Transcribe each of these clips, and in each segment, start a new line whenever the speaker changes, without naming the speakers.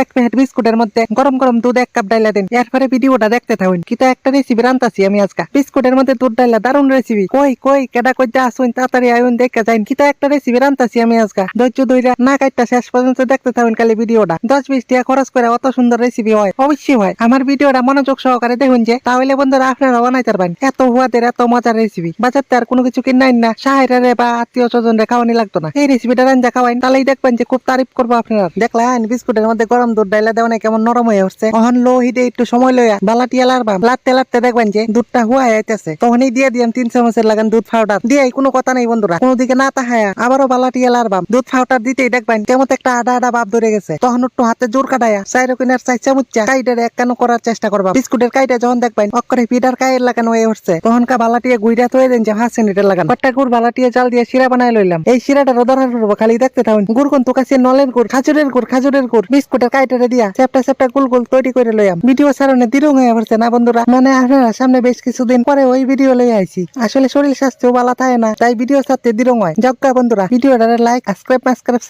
এক প্যাকেট বিস্কুটের মধ্যে গরম গরম দুধ 1 কাপ ডাইলা দেন। এরপরে ভিডিওটা দেখতে থাকুন। কিতা একটা রেসিপি রান্তাছি আমি আজকে। বিস্কুটের মধ্যে দুধ ডাইলা দারুণ রেসিপি। কই কই কেডা কইতে আসুন তাড়াতাড়ি আইন দেখে যাইন। কিতা একটা রেসিপি রান্তাছি আমি আজকে। ধৈর্য ধইরা না কাটটা শেষ পর্যন্ত দেখতে থাকুন খালি ভিডিওটা। 10-20 টাকা খরচ করে অত সুন্দর রেসিপি হয়, অবশ্যই হয়। আমার ভিডিওটা মনোযোগ সহকারে দেখুন যে, তাহলে বন্ধুরা আপনারা বানাইতে পারবেন। এত হুয়াদের এত মজার রেসিপি। বাজারতে আর কোনো কিছু কিনাইন না, সাহেরে বা আত্মীয় স্বজনরে খাওয়ানি লাগতো না। এই রেসিপিটা রান্না খাওয়াইন, তাহলেই দেখবেন যে খুব তারিফ করবো আপনারা। দেখলেন বিস্কুটের মধ্যে গরম দুধ ডাইলা দেওয়া কেমন নরম হয়ে উঠছে। অহন লো হিটে একটু সময় লইয়া বালাটি এলারবাম লাটতে লাটতে দেখবেন যে দুধটা হুয়া যাইতেছে। তখনই দিয়ে দিয়াম 3 চামচের লাগান দুধ পাউডার। দিয়ে কোনো কথা নেই বন্ধুরা, কোনো দিকে না তাহায়া আবারও বালাটি এলারবাম দুধ পাউডার দিতেই দেখবেন কেমন একটা আডা আডা ভাব ধরে গেছে। তখন একটু হাতে জোর কাটায়া 4 কিনার 4 চামচা কাইটারে এক কানো করার চেষ্টা করবা। বিস্কুটের কাইটা যখন দেখবেন অক্ষরে পিঠার কায়ের লাগানো হয়ে উঠছে, তখন কা বালাটিয়ে গুইরা থয়ে দেন যে 5 মিনিটের লাগান। কট্টা গুড় বালাটিয়ে জাল দিয়ে শিরা বানায় লইলাম। এই শিরাটা রোদনের করবো, খালি দেখতে থাকুন। গুড় কোন তোকাছে নলের গুড়, খাজুরের গুড় বিস্কুটের কাইটারে দিয়া চ্যাপটা চ্যাপটা গুল গুল তৈরি করে লইলাম। ভিডিও সারণে দিরং হয়ে পড়ছে না বন্ধুরা? মানে আপনারা সামনে বেশ কিছুদিন পরে ওই ভিডিও লই আইছি। আসলে শরীর স্বাস্থ্য ভালো থাকে না, তাই ভিডিও সারতে দিরং হয়। জগ্গা বন্ধুরা, ভিডিওটা লাইক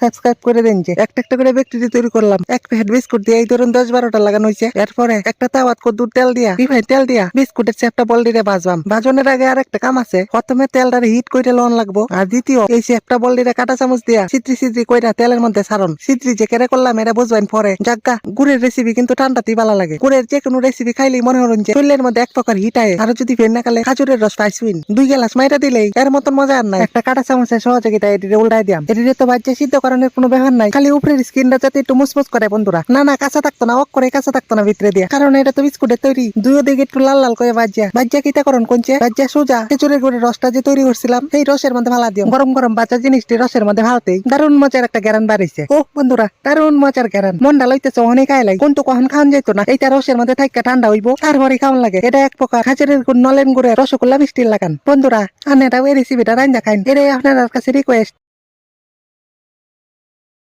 সাবস্ক্রাইব করে দেন। যে একটা একটা করে ব্যাকটেরিয়া তৈরি করলাম। এক প্যাকেট বিস্কুট দিয়ে এই ধরুন 10-12টা লাগানো হয়েছে। এরপরে একটা তাওয়াত কদ্দুর তেল দিয়া রিফাইন তেল দিয়া বিস্কুটের চ্যাপটা বল দিয়ে ভাজবাম। ভাজনের আগে আর একটা কাম আছে। প্রথমে তেলটারে হিট করে লন লাগবো, আর দ্বিতীয় এই চ্যাপটা বল দিয়ে কাটা চামচ দিয়া সিদ্রি কইরা তেলের মধ্যে সারন। সিদ্রি যে কেড়ে করলাম এটা বুঝবেন পরে। জাগ্গা গুড়ের রেসিপি কিন্তু ঠান্ডাতেই ভালো লাগে। গুড়ের যে কোনো রেসিপি খাইলেই মনে হলেন যে শরীরের মধ্যে এক প্রকার হিট আয়। আর যদি ফের না খালে খাজুরের রস পাইছুইন 2 গ্লাস মাইরা দিলেই এর মতন মজা আর নাই। একটা কাটা চামচের সহযোগিতা এটিতে উল্টাই দিয়াম। এটিতে তো বাচ্চা সিদ্ধ করানোর কোনো ব্যাপার নাই, খালি উপরের স্কিনটা যাতে একটু মুসমুস করে বন্ধুরা। না কাঁচা থাকতো না, করে কাঁচা থাকতো না ভিতরে দিয়া, কারণ এটা তো বিস্কুটের তৈরি। দুই দিকে একটু লাল লাল করে বাজ্যা কিতা করন কোনছে বাজ্যা সোজা খেজুরের গুড়ের রসটা যে তৈরি করছিলাম সেই রসের মধ্যে ভালা দিও। গরম গরম বাচ্চা জিনিসটি রসের মধ্যে ভালতেই দারুণ মজার একটা গ্যারান বাড়িছে। ও বন্ধুরা, দারুণ মজার গ্যারান। মনটা লইতেছে অনেক খাই লাগে, কিন্তু কখন খাওয়ান যাইতো না। এইটা রসের মধ্যে থাকা ঠান্ডা হইব, তারপরে খাওয়ান লাগে। এটা এক প্রকার খাজুরের গুড় নলেন গুড়ের রসগোল্লা মিষ্টির লাগান। বন্ধুরা, আপনারা ওই রেসিপিটা রান্না খাইন, এটাই আপনার কাছে রিকোয়েস্ট।